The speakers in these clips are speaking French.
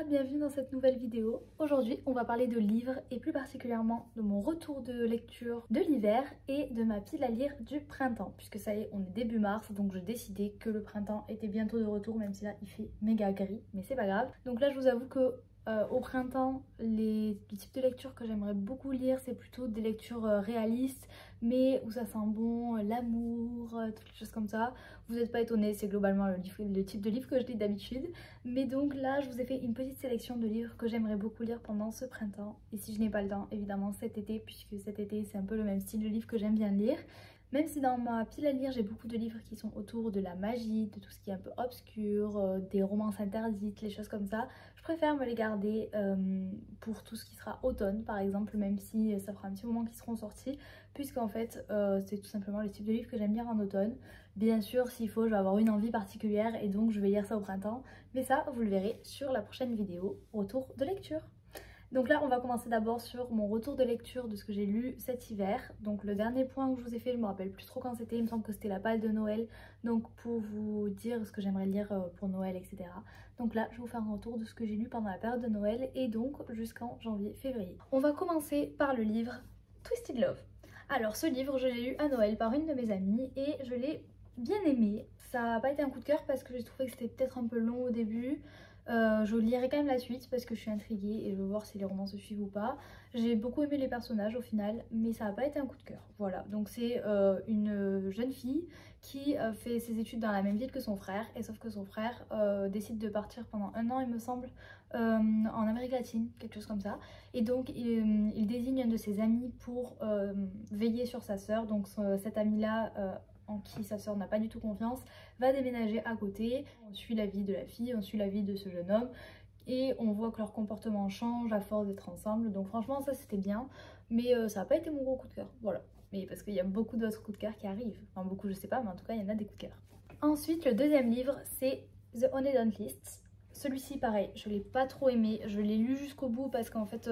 bienvenue dans cette nouvelle vidéo. Aujourd'hui, on va parler de livres et plus particulièrement de mon retour de lecture de l'hiver et de ma pile à lire du printemps. Puisque ça y est, on est début mars, donc je décidais que le printemps était bientôt de retour, même si là il fait méga gris, mais c'est pas grave. Donc là, je vous avoue que au printemps, le type de lecture que j'aimerais beaucoup lire, c'est plutôt des lectures réalistes, mais où ça sent bon, l'amour, toutes les choses comme ça. Vous n'êtes pas étonnés, c'est globalement le type de livre que je lis d'habitude. Mais donc là, je vous ai fait une petite sélection de livres que j'aimerais beaucoup lire pendant ce printemps. Et si je n'ai pas le temps, évidemment cet été, puisque cet été, c'est un peu le même style de livre que j'aime bien lire. Même si dans ma pile à lire, j'ai beaucoup de livres qui sont autour de la magie, de tout ce qui est un peu obscur, des romances interdites, les choses comme ça. Je préfère me les garder pour tout ce qui sera automne, par exemple, même si ça fera un petit moment qu'ils seront sortis, puisqu'en fait, c'est tout simplement le type de livre que j'aime lire en automne. Bien sûr, s'il faut, je vais avoir une envie particulière et donc je vais lire ça au printemps. Mais ça, vous le verrez sur la prochaine vidéo, retour de lecture. Donc là, on va commencer d'abord sur mon retour de lecture de ce que j'ai lu cet hiver. Donc le dernier point que je vous ai fait, je me rappelle plus trop quand c'était, il me semble que c'était la palle de Noël. Donc pour vous dire ce que j'aimerais lire pour Noël, etc. Donc là, je vais vous faire un retour de ce que j'ai lu pendant la période de Noël et donc jusqu'en janvier-février. On va commencer par le livre Twisted Love. Alors ce livre, je l'ai lu à Noël par une de mes amies et je l'ai bien aimé. Ça n'a pas été un coup de cœur parce que j'ai trouvé que c'était peut-être un peu long au début. Je lirai quand même la suite parce que je suis intriguée et je veux voir si les romans se suivent ou pas. J'ai beaucoup aimé les personnages au final, mais ça n'a pas été un coup de cœur. Voilà, donc c'est une jeune fille qui fait ses études dans la même ville que son frère, et sauf que son frère décide de partir pendant un an, il me semble, en Amérique latine, quelque chose comme ça. Et donc il désigne un de ses amis pour veiller sur sa sœur. Donc cet ami-là, en qui sa sœur n'a pas du tout confiance, va déménager à côté. On suit la vie de la fille, on suit la vie de ce jeune homme et on voit que leur comportement change à force d'être ensemble. Donc franchement ça c'était bien, mais ça n'a pas été mon gros coup de cœur, voilà. Mais parce qu'il y a beaucoup d'autres coups de cœur qui arrivent, enfin beaucoup je sais pas, mais en tout cas il y en a des coups de cœur. Ensuite le deuxième livre c'est The Unknown List. Celui-ci pareil, je l'ai pas trop aimé, je l'ai lu jusqu'au bout parce qu'en fait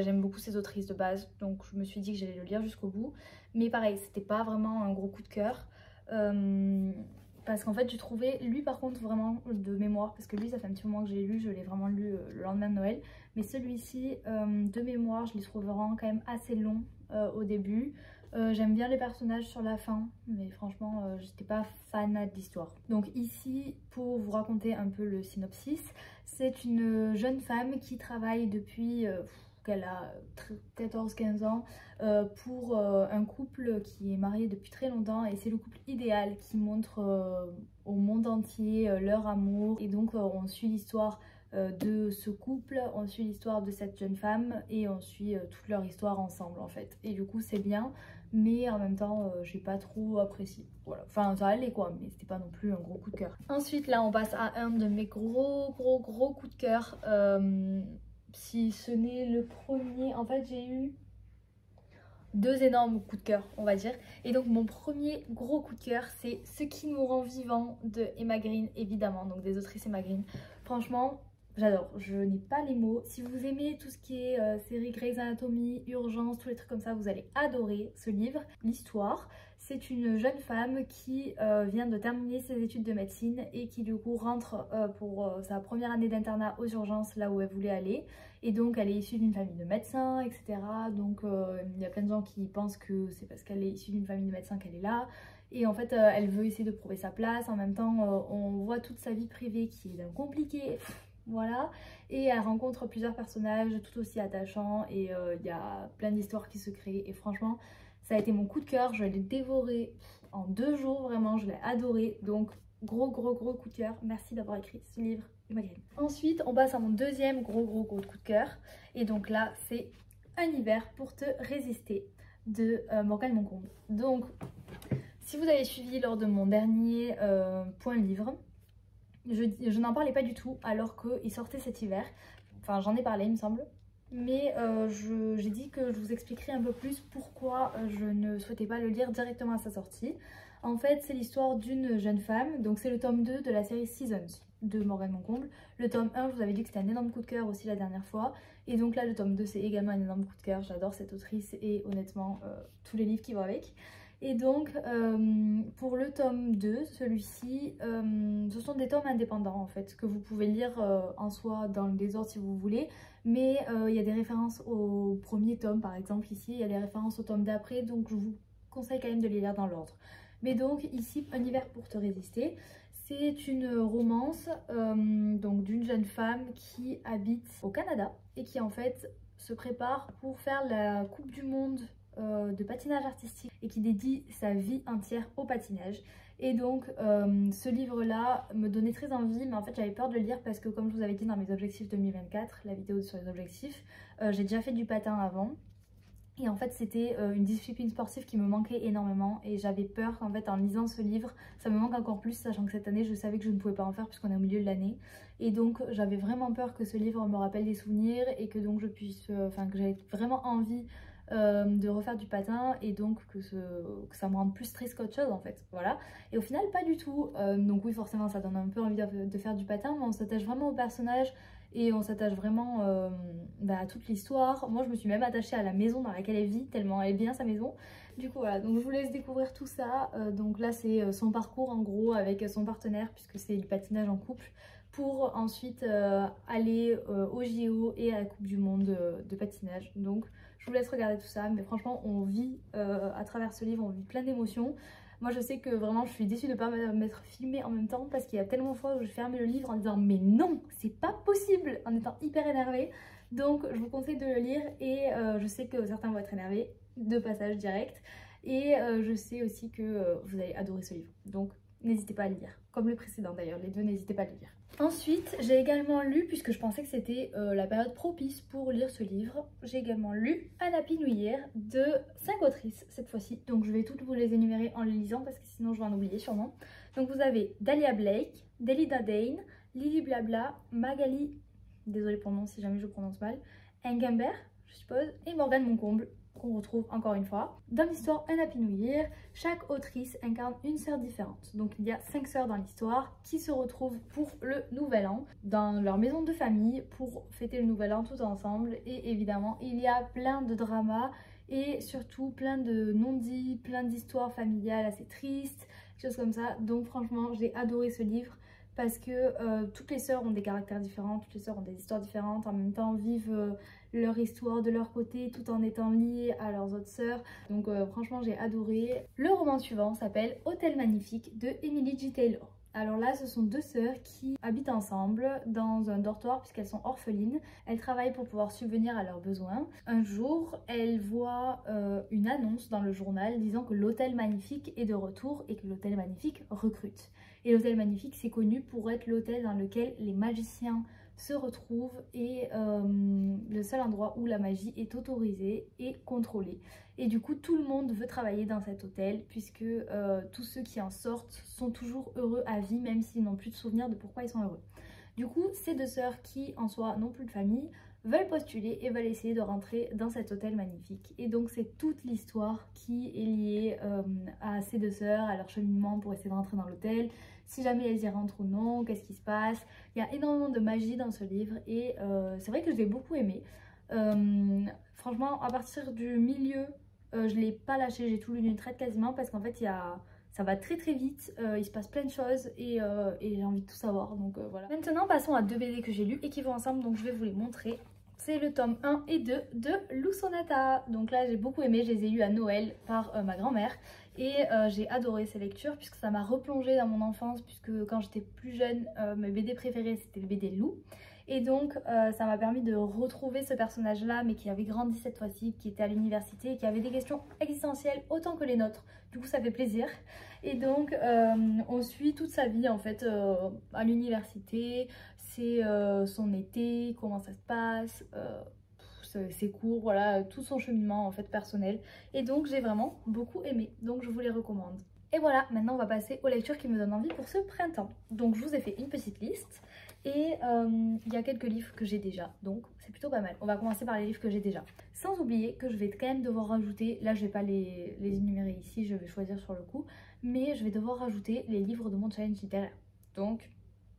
j'aime beaucoup ces autrices de base, donc je me suis dit que j'allais le lire jusqu'au bout. Mais pareil, c'était pas vraiment un gros coup de cœur. Parce qu'en fait j'ai trouvé lui par contre vraiment de mémoire, parce que lui ça fait un petit moment que j'ai lu, je l'ai vraiment lu le lendemain de Noël, mais celui-ci de mémoire je les trouve vraiment quand même assez long au début. J'aime bien les personnages sur la fin, mais franchement j'étais pas fan de l'histoire. Donc ici, pour vous raconter un peu le synopsis, c'est une jeune femme qui travaille depuis qu'elle a 14-15 ans pour un couple qui est marié depuis très longtemps, et c'est le couple idéal qui montre au monde entier leur amour. Et donc on suit l'histoire de ce couple, on suit l'histoire de cette jeune femme et on suit toute leur histoire ensemble en fait. Et du coup c'est bien, mais en même temps j'ai pas trop apprécié. Voilà, enfin ça allait quoi, mais c'était pas non plus un gros coup de cœur. Ensuite là on passe à un de mes gros coups de cœur. Si ce n'est le premier, en fait j'ai eu deux énormes coups de cœur on va dire. Et donc mon premier gros coup de cœur c'est Ce qui nous rend vivants de Emma Green, évidemment, donc des autrices Emma Green. Franchement j'adore, je n'ai pas les mots. Si vous aimez tout ce qui est série Grey's Anatomy, Urgence, tous les trucs comme ça, vous allez adorer ce livre. L'histoire, c'est une jeune femme qui vient de terminer ses études de médecine et qui du coup rentre pour sa première année d'internat aux urgences, là où elle voulait aller. Et donc elle est issue d'une famille de médecins, etc. Donc il y a plein de gens qui pensent que c'est parce qu'elle est issue d'une famille de médecins qu'elle est là. Et en fait elle veut essayer de prouver sa place. En même temps on voit toute sa vie privée qui est compliquée. Voilà, et elle rencontre plusieurs personnages tout aussi attachants et il y a plein d'histoires qui se créent et franchement ça a été mon coup de cœur. Je l'ai dévoré en 2 jours, vraiment je l'ai adoré, donc gros coup de cœur. Merci d'avoir écrit ce livre, Emma Green. Ensuite on passe à mon deuxième gros coup de cœur, et donc là c'est Un hiver pour te résister de Morgane Moncombe. Donc si vous avez suivi lors de mon dernier point livre, je n'en parlais pas du tout alors qu'il sortait cet hiver. Enfin j'en ai parlé il me semble. Mais j'ai dit que je vous expliquerai un peu plus pourquoi je ne souhaitais pas le lire directement à sa sortie. En fait c'est l'histoire d'une jeune femme. Donc c'est le tome 2 de la série Seasons de Morgane Moncombe. Le tome 1 je vous avais dit que c'était un énorme coup de cœur aussi la dernière fois. Et donc là le tome 2 c'est également un énorme coup de cœur. J'adore cette autrice et honnêtement tous les livres qui vont avec. Et donc pour le tome 2, celui-ci, ce sont des tomes indépendants en fait, que vous pouvez lire en soi dans le désordre si vous voulez, mais il y a des références au premier tome par exemple ici, il y a des références au tome d'après, donc je vous conseille quand même de les lire dans l'ordre. Mais donc ici, Un hiver pour te résister, c'est une romance donc d'une jeune femme qui habite au Canada et qui en fait se prépare pour faire la Coupe du Monde de patinage artistique et qui dédie sa vie entière au patinage. Et donc ce livre-là me donnait très envie, mais en fait j'avais peur de le lire parce que comme je vous avais dit dans mes objectifs 2024, la vidéo sur les objectifs, j'ai déjà fait du patin avant. Et en fait c'était une discipline sportive qui me manquait énormément et j'avais peur qu'en fait en lisant ce livre ça me manque encore plus, sachant que cette année je savais que je ne pouvais pas en faire puisqu'on est au milieu de l'année. Et donc j'avais vraiment peur que ce livre me rappelle des souvenirs et que donc je puisse, que j'avais vraiment envie de refaire du patin et donc que ça me rende plus triste qu'autre chose en fait, voilà. Et au final pas du tout, donc oui forcément ça donne un peu envie de faire du patin, mais on s'attache vraiment au personnage et on s'attache vraiment à toute l'histoire. Moi je me suis même attachée à la maison dans laquelle elle vit, tellement elle est bien sa maison. Du coup voilà, donc je vous laisse découvrir tout ça. Donc là c'est son parcours en gros avec son partenaire puisque c'est du patinage en couple, pour ensuite aller au JO et à la Coupe du Monde de patinage. Donc je vous laisse regarder tout ça, mais franchement on vit à travers ce livre, on vit plein d'émotions. Moi je sais que vraiment je suis déçue de ne pas m'être filmée en même temps parce qu'il y a tellement de fois où je fermais le livre en disant mais non, c'est pas possible, en étant hyper énervée. Donc je vous conseille de le lire et je sais que certains vont être énervés, de passage direct. Et je sais aussi que vous allez adorer ce livre, donc n'hésitez pas à le lire. Comme le précédent d'ailleurs, les deux, n'hésitez pas à le lire. Ensuite, j'ai également lu, puisque je pensais que c'était la période propice pour lire ce livre, j'ai également lu Un Happy New Year de 5 autrices cette fois-ci. Donc je vais toutes vous les énumérer en les lisant parce que sinon je vais en oublier sûrement. Donc vous avez Dahlia Blake, Delida Dane, Lily Blabla, Magali, désolée pour le nom si jamais je prononce mal, Engember, je suppose, et Morgane Moncomble, qu'on retrouve encore une fois. Dans l'histoire Un Happy New Year, chaque autrice incarne une sœur différente. Donc il y a 5 sœurs dans l'histoire qui se retrouvent pour le nouvel an dans leur maison de famille pour fêter le nouvel an tout ensemble. Et évidemment il y a plein de dramas et surtout plein de non-dits, plein d'histoires familiales assez tristes, choses comme ça. Donc franchement j'ai adoré ce livre parce que toutes les sœurs ont des caractères différents, toutes les sœurs ont des histoires différentes, en même temps vivent leur histoire de leur côté tout en étant liées à leurs autres sœurs. Donc franchement j'ai adoré. Le roman suivant s'appelle Hôtel Magnifique de Emily J. Taylor. Alors là ce sont deux sœurs qui habitent ensemble dans un dortoir puisqu'elles sont orphelines. Elles travaillent pour pouvoir subvenir à leurs besoins. Un jour elles voient une annonce dans le journal disant que l'Hôtel Magnifique est de retour et que l'Hôtel Magnifique recrute. Et l'Hôtel Magnifique c'est connu pour être l'hôtel dans lequel les magiciens se retrouvent et le seul endroit où la magie est autorisée et contrôlée. Et du coup tout le monde veut travailler dans cet hôtel puisque tous ceux qui en sortent sont toujours heureux à vie même s'ils n'ont plus de souvenirs de pourquoi ils sont heureux. Du coup ces deux sœurs qui en soi n'ont plus de famille veulent postuler et veulent essayer de rentrer dans cet hôtel magnifique. Et donc c'est toute l'histoire qui est liée à ces deux sœurs, à leur cheminement pour essayer de rentrer dans l'hôtel, si jamais elles y rentrent ou non, qu'est-ce qui se passe. Il y a énormément de magie dans ce livre et c'est vrai que je l'ai beaucoup aimé. Franchement à partir du milieu, je l'ai pas lâché, j'ai tout lu d'une traite quasiment parce qu'en fait ça va très très vite, il se passe plein de choses et j'ai envie de tout savoir, donc voilà. Maintenant passons à deux BD que j'ai lus et qui vont ensemble, donc je vais vous les montrer. C'est le tome 1 et 2 de Lou Sonata. Donc là j'ai beaucoup aimé, je les ai lus à Noël par ma grand-mère et j'ai adoré ces lectures puisque ça m'a replongé dans mon enfance, puisque quand j'étais plus jeune mes BD préférés c'était le BD Lou. Et donc ça m'a permis de retrouver ce personnage là mais qui avait grandi cette fois-ci, qui était à l'université et qui avait des questions existentielles autant que les nôtres. Du coup ça fait plaisir. Et donc on suit toute sa vie en fait à l'université, c'est son été, comment ça se passe, ses cours, voilà, tout son cheminement en fait personnel. Et donc j'ai vraiment beaucoup aimé, donc je vous les recommande. Et voilà, maintenant on va passer aux lectures qui me donnent envie pour ce printemps. Donc je vous ai fait une petite liste et il y a quelques livres que j'ai déjà, donc c'est plutôt pas mal. On va commencer par les livres que j'ai déjà. Sans oublier que je vais quand même devoir rajouter, là je vais pas les énumérer ici, je vais choisir sur le coup, mais je vais devoir rajouter les livres de mon challenge littéraire. Donc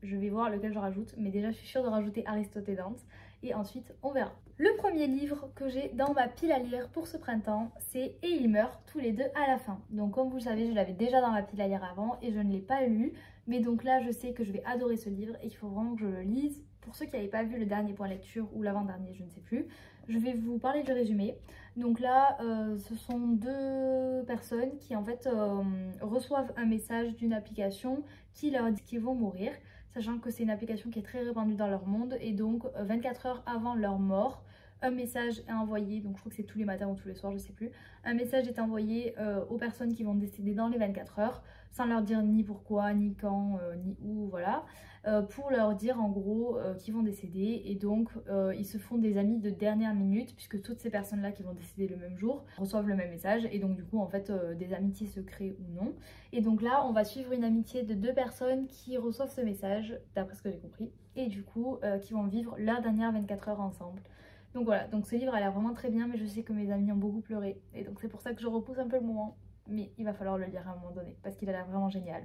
Je vais voir lequel je rajoute, mais déjà je suis sûre de rajouter Aristote et Dante et ensuite on verra. Le premier livre que j'ai dans ma pile à lire pour ce printemps, c'est Et ils meurent tous les deux à la fin. Donc comme vous le savez, je l'avais déjà dans ma pile à lire avant et je ne l'ai pas lu, mais donc là je sais que je vais adorer ce livre et il faut vraiment que je le lise. Pour ceux qui n'avaient pas vu le dernier point lecture ou l'avant-dernier, je ne sais plus, je vais vous parler du résumé. Donc là, ce sont deux personnes qui en fait reçoivent un message d'une application qui leur dit qu'ils vont mourir, sachant que c'est une application qui est très répandue dans leur monde et donc 24 heures avant leur mort, un message est envoyé, donc je crois que c'est tous les matins ou tous les soirs, je sais plus, un message est envoyé aux personnes qui vont décéder dans les 24 heures, sans leur dire ni pourquoi, ni quand, ni où, voilà, pour leur dire en gros qu'ils vont décéder. Et donc ils se font des amis de dernière minute, puisque toutes ces personnes là qui vont décéder le même jour reçoivent le même message, et donc du coup en fait des amitiés se créent ou non. Et donc là on va suivre une amitié de deux personnes qui reçoivent ce message, d'après ce que j'ai compris, et du coup qui vont vivre leur dernière 24 heures ensemble. Donc voilà, donc ce livre a l'air vraiment très bien, mais je sais que mes amis ont beaucoup pleuré, et donc c'est pour ça que je repousse un peu le moment, mais il va falloir le lire à un moment donné, parce qu'il a l'air vraiment génial.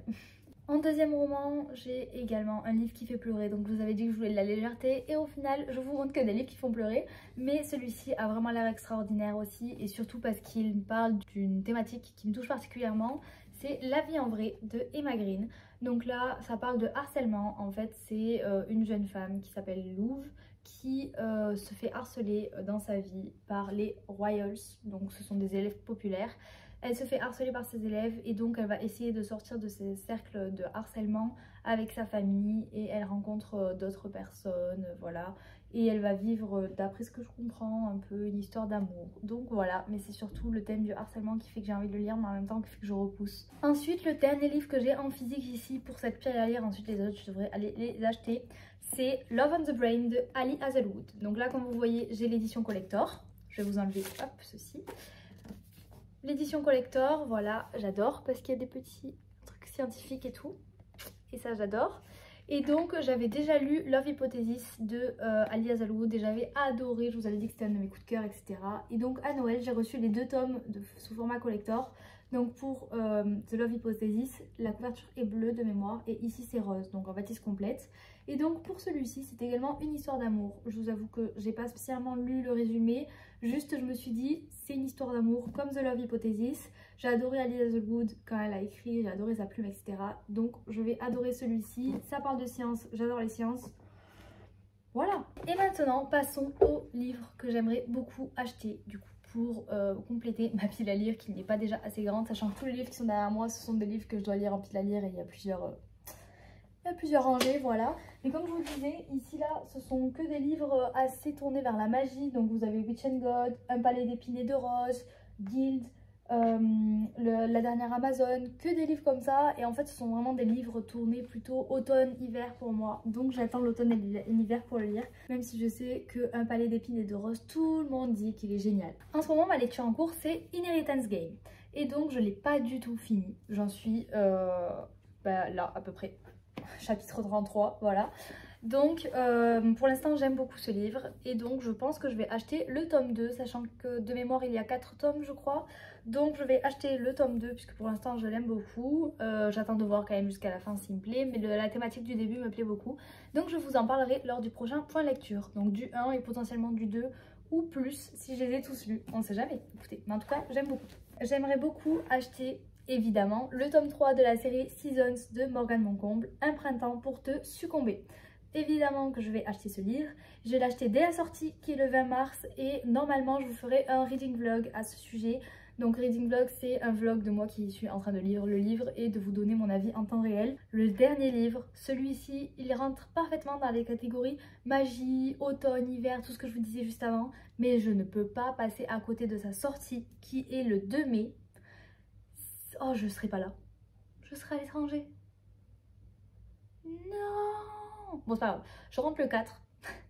En deuxième roman, j'ai également un livre qui fait pleurer, donc je vous avais dit que je voulais de la légèreté, et au final je vous montre que des livres qui font pleurer, mais celui-ci a vraiment l'air extraordinaire aussi, et surtout parce qu'il parle d'une thématique qui me touche particulièrement, c'est La vie en vrai de Emma Green. Donc là ça parle de harcèlement, en fait c'est une jeune femme qui s'appelle Louve, qui se fait harceler dans sa vie par les Royals, donc ce sont des élèves populaires. Elle se fait harceler par ses élèves et donc elle va essayer de sortir de ces cercles de harcèlement avec sa famille, et elle rencontre d'autres personnes, voilà. Et elle va vivre, d'après ce que je comprends, un peu une histoire d'amour. Donc voilà, mais c'est surtout le thème du harcèlement qui fait que j'ai envie de le lire, mais en même temps qui fait que je repousse. Ensuite, le dernier livre que j'ai en physique ici pour cette pile à lire, ensuite les autres je devrais aller les acheter, c'est Love on the Brain de Ali Hazelwood. Donc là, comme vous voyez, j'ai l'édition collector. Je vais vous enlever, hop, ceci. L'édition collector, voilà, j'adore parce qu'il y a des petits trucs scientifiques et tout. Et ça, j'adore. Et donc, j'avais déjà lu Love Hypothesis de Ali Hazelwood et j'avais adoré. Je vous avais dit que c'était un de mes coups de cœur, etc. Et donc, à Noël, j'ai reçu les 2 tomes sous format collector. Donc, pour The Love Hypothesis, la couverture est bleue de mémoire et ici, c'est rose. Donc, en fait, il se complète. Et donc, pour celui-ci, c'est également une histoire d'amour. Je vous avoue que j'ai pas spécialement lu le résumé. Juste, je me suis dit, c'est une histoire d'amour comme The Love Hypothesis. J'ai adoré Ali Hazelwood quand elle a écrit, j'ai adoré sa plume, etc. Donc, je vais adorer celui-ci. Ça parle de science, j'adore les sciences. Voilà. Et maintenant, passons au livre que j'aimerais beaucoup acheter, du coup, pour compléter ma pile à lire qui n'est pas déjà assez grande, sachant que tous les livres qui sont derrière moi, ce sont des livres que je dois lire en pile à lire et il y a plusieurs rangées, voilà. Mais comme je vous le disais, ici là, ce sont que des livres assez tournés vers la magie. Donc vous avez Witch and God, Un palais d'épines et de roses, Guild, la dernière Amazon, que des livres comme ça. Et en fait, ce sont vraiment des livres tournés plutôt automne-hiver pour moi. Donc j'attends l'automne et l'hiver pour le lire, même si je sais que Un palais d'épines et de roses, tout le monde dit qu'il est génial. En ce moment, ma lecture en cours, c'est Inheritance Game. Et donc, je ne l'ai pas du tout fini. J'en suis là, à peu près. Chapitre 33, voilà. Donc pour l'instant j'aime beaucoup ce livre et donc je pense que je vais acheter le tome 2, sachant que de mémoire il y a 4 tomes je crois. Donc je vais acheter le tome 2 puisque pour l'instant je l'aime beaucoup. J'attends de voir quand même jusqu'à la fin s'il me plaît, mais la thématique du début me plaît beaucoup. Donc je vous en parlerai lors du prochain point lecture, donc du 1 et potentiellement du 2 ou plus si je les ai tous lus, on ne sait jamais, écoutez. Mais en tout cas j'aime beaucoup. J'aimerais beaucoup acheter évidemment le tome 3 de la série Seasons de Morgane Moncomble, Un printemps pour te succomber. Évidemment que je vais acheter ce livre, je vais l'acheter dès la sortie qui est le 20 mars et normalement je vous ferai un reading vlog à ce sujet. Donc reading vlog, c'est un vlog de moi qui suis en train de lire le livre et de vous donner mon avis en temps réel. Le dernier livre, celui-ci, il rentre parfaitement dans les catégories magie, automne, hiver, tout ce que je vous disais juste avant, mais je ne peux pas passer à côté de sa sortie qui est le 2 mai. Oh, je serai pas là. Je serai à l'étranger. Non. Bon, c'est pas grave. Je rentre le 4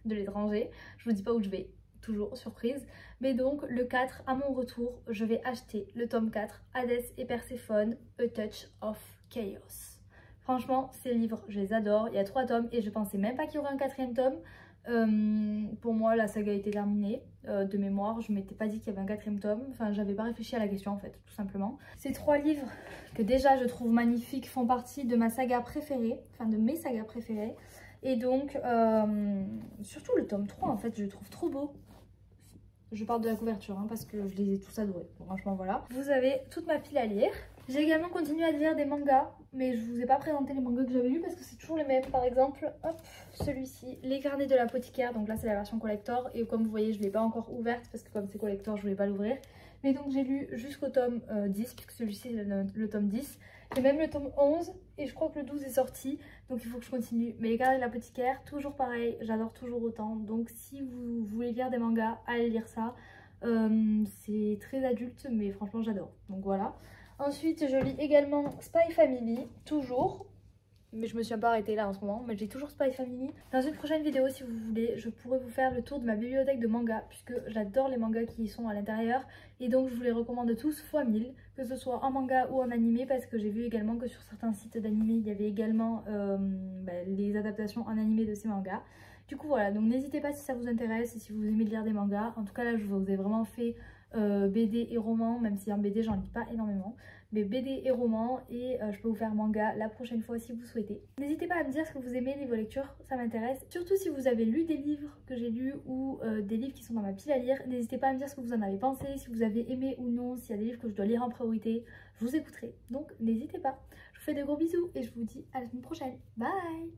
de l'étranger. Je vous dis pas où je vais. Toujours surprise. Mais donc, le 4, à mon retour, je vais acheter le tome 4, Hadès et Perséphone, A Touch of Chaos. Franchement, ces livres, je les adore. Il y a 3 tomes et je pensais même pas qu'il y aurait un 4e tome. Pour moi la saga était terminée de mémoire, je m'étais pas dit qu'il y avait un quatrième tome, enfin j'avais pas réfléchi à la question en fait, tout simplement. Ces 3 livres que déjà je trouve magnifiques font partie de ma saga préférée, enfin de mes sagas préférées. Et donc surtout le tome 3 en fait je le trouve trop beau. Je parle de la couverture hein, parce que je les ai tous adorés. Franchement voilà. Vous avez toute ma pile à lire. J'ai également continué à lire des mangas, mais je vous ai pas présenté les mangas que j'avais lus parce que c'est toujours les mêmes. Par exemple, hop, celui-ci, Les Carnets de l'apothicaire. Donc là c'est la version collector et comme vous voyez je ne l'ai pas encore ouverte parce que comme c'est collector je voulais pas l'ouvrir. Mais donc j'ai lu jusqu'au tome 10 puisque celui-ci c'est le tome 10. Et même le tome 11 et je crois que le 12 est sorti. Donc il faut que je continue. Mais Les Carnets de l'apothicaire, toujours pareil, j'adore toujours autant. Donc si vous voulez lire des mangas, allez lire ça. C'est très adulte mais franchement j'adore. Donc voilà. Ensuite, je lis également Spy Family, toujours. Mais je me suis un peu arrêtée là en ce moment. Mais j'ai toujours Spy Family. Dans une prochaine vidéo, si vous voulez, je pourrais vous faire le tour de ma bibliothèque de mangas. Puisque j'adore les mangas qui y sont à l'intérieur. Et donc, je vous les recommande tous fois 1000. Que ce soit en manga ou en animé. Parce que j'ai vu également que sur certains sites d'animé, il y avait également les adaptations en animé de ces mangas. Du coup, voilà. Donc, n'hésitez pas si ça vous intéresse et si vous aimez lire des mangas. En tout cas, là, je vous ai vraiment fait BD et romans, même si en BD j'en lis pas énormément, mais BD et romans et je peux vous faire manga la prochaine fois si vous souhaitez. N'hésitez pas à me dire ce que vous aimez niveau lecture, ça m'intéresse. Surtout si vous avez lu des livres que j'ai lus ou des livres qui sont dans ma pile à lire, n'hésitez pas à me dire ce que vous en avez pensé, si vous avez aimé ou non, s'il y a des livres que je dois lire en priorité, je vous écouterai. Donc n'hésitez pas. Je vous fais de gros bisous et je vous dis à la semaine prochaine. Bye!